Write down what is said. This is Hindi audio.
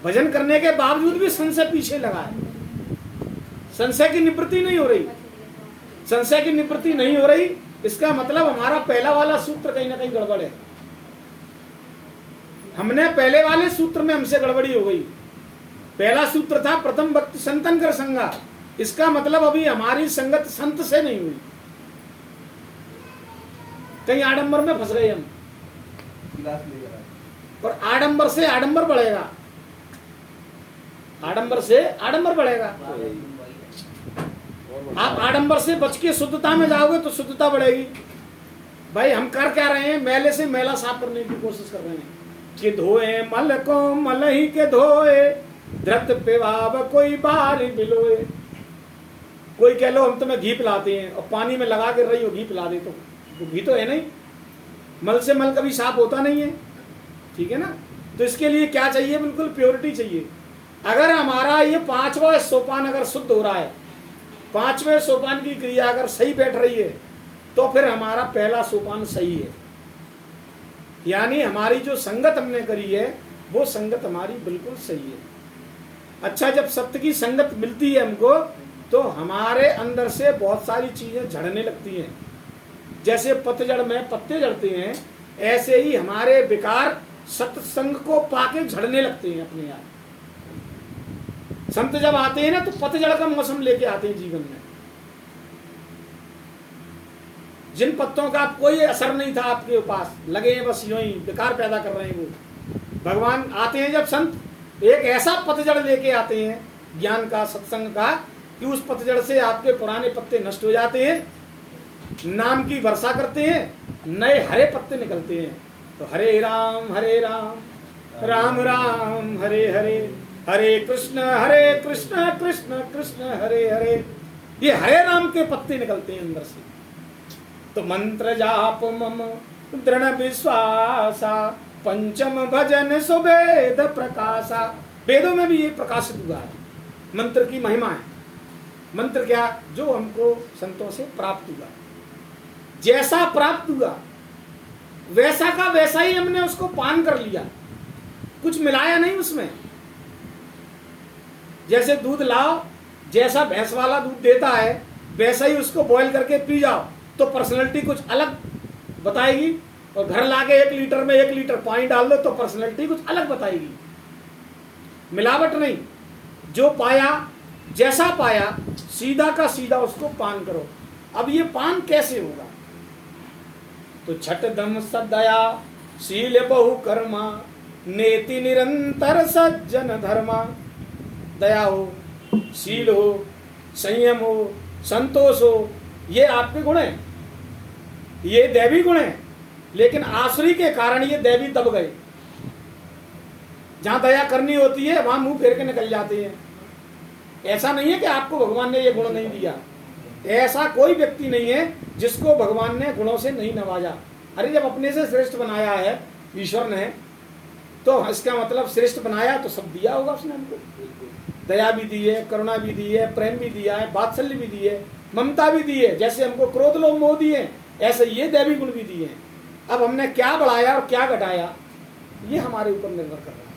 भजन करने के बावजूद भी संशय पीछे लगा है, संशय की निवृत्ति नहीं हो रही। संशय की निवृत्ति नहीं हो रही, इसका मतलब हमारा पहला वाला सूत्र कहीं ना कहीं गड़बड़ है। हमने पहले वाले सूत्र में हमसे गड़बड़ी हो गई। पहला सूत्र था प्रथम भक्ति संतन कर संगा, इसका मतलब अभी हमारी संगत संत से नहीं हुई, कहीं आडंबर में फंस गए हम। और आडंबर से आडंबर बढ़ेगा, आडंबर से आडंबर बढ़ेगा। आप आडंबर से बच के शुद्धता में जाओगे तो शुद्धता बढ़ेगी। भाई हम कर क्या रहे हैं, मैले से मैला साफ करने की कोशिश कर रहे हैं कि धोए मल को मल ही के धोए, धृत पेवाब कोई बार बिलोए। कोई कह लो हम तुम्हें घी पिलाते हैं और पानी में लगा के रही हो घी पिला दे, तो घी तो है नहीं, मल से मल कभी साफ होता नहीं है, ठीक है ना। तो इसके लिए क्या चाहिए, बिल्कुल प्योरिटी चाहिए। अगर हमारा ये पांचवा सोपान अगर शुद्ध हो रहा है, पांचवें सोपान की क्रिया अगर सही बैठ रही है, तो फिर हमारा पहला सोपान सही है। यानी हमारी जो संगत हमने करी है वो संगत हमारी बिल्कुल सही है। अच्छा, जब सत्य की संगत मिलती है हमको, तो हमारे अंदर से बहुत सारी चीजें झड़ने लगती हैं। जैसे पतझड़ में पत्ते झड़ते हैं, ऐसे ही हमारे विकार सत्संग को पाके झड़ने लगते हैं अपने आप। संत जब आते हैं ना, तो पतझड़ का मौसम लेके आते हैं जीवन में। जिन पत्तों का कोई असर नहीं था आपके पास, लगे हैं बस यूं ही विकार पैदा कर रहे हैं, वो भगवान आते हैं जब संत, एक ऐसा पतझड़ लेके आते हैं ज्ञान का, सत्संग का, कि उस पतझड़ से आपके पुराने पत्ते नष्ट हो जाते हैं, नाम की वर्षा करते हैं, नए हरे पत्ते निकलते हैं। तो हरे राम राम राम हरे हरे, हरे कृष्ण कृष्ण कृष्ण हरे हरे। ये हरे राम के पत्ते निकलते हैं अंदर से। तो मंत्र जाप मम दृढ़ विश्वासा, पंचम भजन सुवेद प्रकाशा। वेदों में भी ये प्रकाशित हुआ है, मंत्र की महिमा है। मंत्र क्या, जो हमको संतों से प्राप्त हुआ, जैसा प्राप्त हुआ वैसा का वैसा ही हमने उसको पान कर लिया, कुछ मिलाया नहीं उसमें। जैसे दूध लाओ, जैसा भैंस वाला दूध देता है वैसा ही उसको बॉईल करके पी जाओ, तो पर्सनैलिटी कुछ अलग बताएगी। और घर लाके 1 लीटर में 1 लीटर पानी डाल दो तो पर्सनैलिटी कुछ अलग बताएगी। मिलावट नहीं, जो पाया जैसा पाया सीधा का सीधा उसको पान करो। अब ये पान कैसे होगा, तो छठ दम सदया शील बहु कर्मा, नेति निरंतर सज्जन धर्मा। दया हो, शील हो, संयम हो, संतोष हो, ये आपके गुण हैं, ये दैवी गुण हैं। लेकिन आसुरी के कारण ये दैवी दब गए। जहां दया करनी होती है वहां मुंह फेर के निकल जाते हैं। ऐसा नहीं है कि आपको भगवान ने ये गुण नहीं दिया, ऐसा कोई व्यक्ति नहीं है जिसको भगवान ने गुणों से नहीं नवाजा। अरे जब अपने से श्रेष्ठ बनाया है ईश्वर ने, तो इसका मतलब श्रेष्ठ बनाया तो सब दिया होगा उसने हमको। दया भी दी है, करुणा भी दी है, प्रेम भी दिया है, वात्सल्य भी दी है, ममता भी दी है। जैसे हमको क्रोध लोभ मोह दिए, ऐसे ये दैवी गुण भी दिए हैं। अब हमने क्या बढ़ाया और क्या घटाया, ये हमारे ऊपर निर्भर कर रहा है।